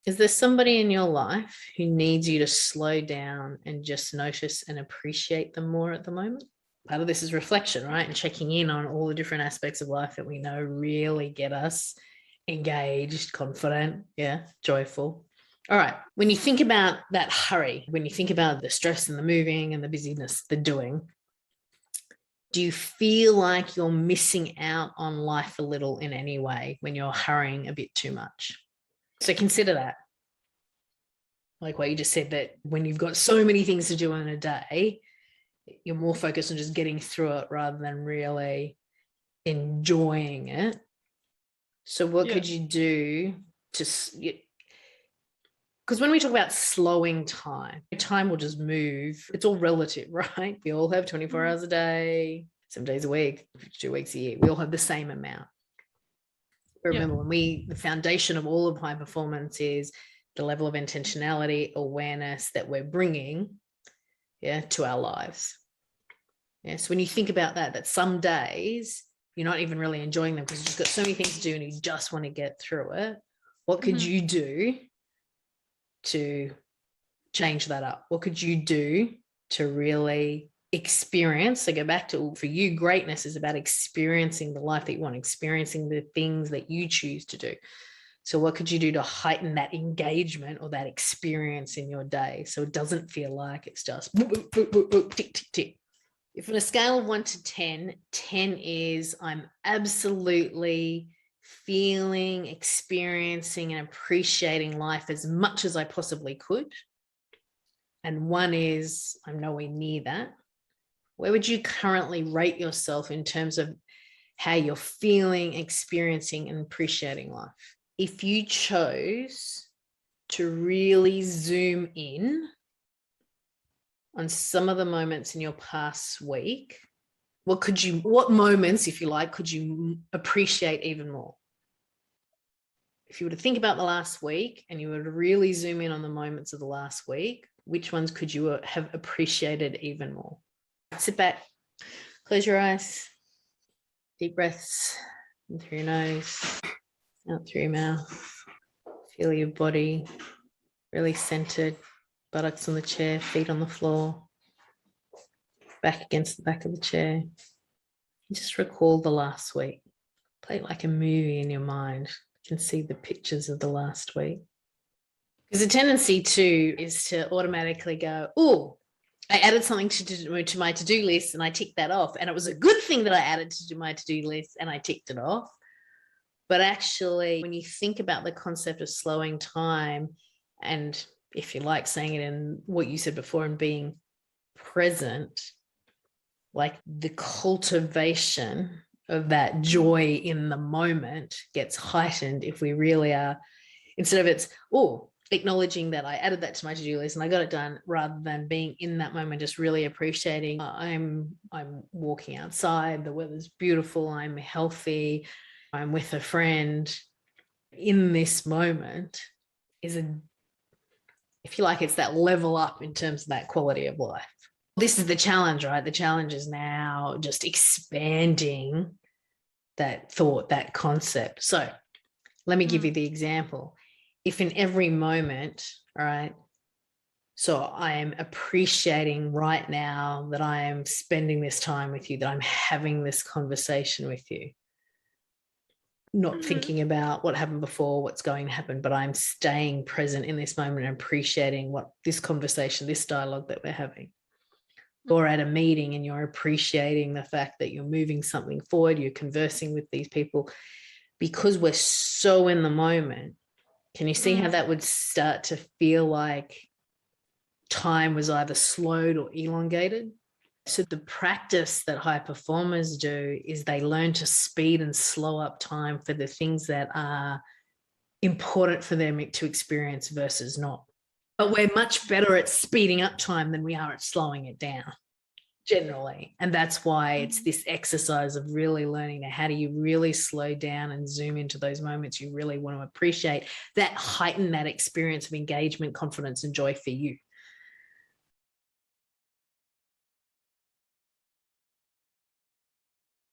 Is there somebody in your life who needs you to slow down and just notice and appreciate them more at the moment? Part of this is reflection, right? And checking in on all the different aspects of life that we know really get us engaged, confident, joyful. All right. When you think about that hurry, when you think about the stress and the moving and the busyness, the doing, do you feel like you're missing out on life a little in any way when you're hurrying a bit too much? So consider that. Like what you just said, that when you've got so many things to do in a day, you're more focused on just getting through it rather than really enjoying it. So what could you do to, because when we talk about slowing time will just move. It's all relative, right? We all have 24 hours a day, 7 days a week, 2 weeks a year. We all have the same amount. But remember, the foundation of all of high performance is the level of intentionality, awareness that we're bringing, to our lives. So when you think about that some days you're not even really enjoying them because you've just got so many things to do and you just want to get through it. What could you do to change that up? What could you do to really experience? So go back to, for you, greatness is about experiencing the life that you want, experiencing the things that you choose to do. So what could you do to heighten that engagement or that experience in your day so it doesn't feel like it's just boop, boop, boop, boop, boop, tick, tick, tick. If on a scale of 1 to 10, 10 is I'm absolutely feeling, experiencing, and appreciating life as much as I possibly could, and 1 is I'm nowhere near that, where would you currently rate yourself in terms of how you're feeling, experiencing, and appreciating life? If you chose to really zoom in on some of the moments in your past week, what moments, if you like, could you appreciate even more? If you were to think about the last week and you were to really zoom in on the moments of the last week, which ones could you have appreciated even more? Sit back, close your eyes, deep breaths in through your nose, out through your mouth. Feel your body really centered, buttocks on the chair, feet on the floor, back against the back of the chair. Just recall the last week. Play it like a movie in your mind. You can see the pictures of the last week. Because the tendency too is to automatically go, oh, I added something to my to-do list and I ticked that off. And it was a good thing that I added to my to-do list and I ticked it off. But actually, when you think about the concept of slowing time, and if you like saying it in what you said before, and being present, like the cultivation of that joy in the moment gets heightened if we really are, instead of it's, acknowledging that I added that to my to-do list and I got it done, rather than being in that moment, just really appreciating I'm walking outside, the weather's beautiful, I'm healthy, I'm with a friend. In this moment is if you like, it's that level up in terms of that quality of life. This is the challenge, right? The challenge is now just expanding that thought, that concept. So let me give you the example. If in every moment, all right, so I am appreciating right now that I am spending this time with you, that I'm having this conversation with you, not thinking about what happened before, what's going to happen, but I'm staying present in this moment and appreciating what this conversation, this dialogue that we're having. Or at a meeting and you're appreciating the fact that you're moving something forward, you're conversing with these people, because we're so in the moment. Can you see how that would start to feel like time was either slowed or elongated? So the practice that high performers do is they learn to speed and slow up time for the things that are important for them to experience versus not. But we're much better at speeding up time than we are at slowing it down, generally. And that's why it's this exercise of really learning how do you really slow down and zoom into those moments you really want to appreciate, that heighten that experience of engagement, confidence, and joy for you.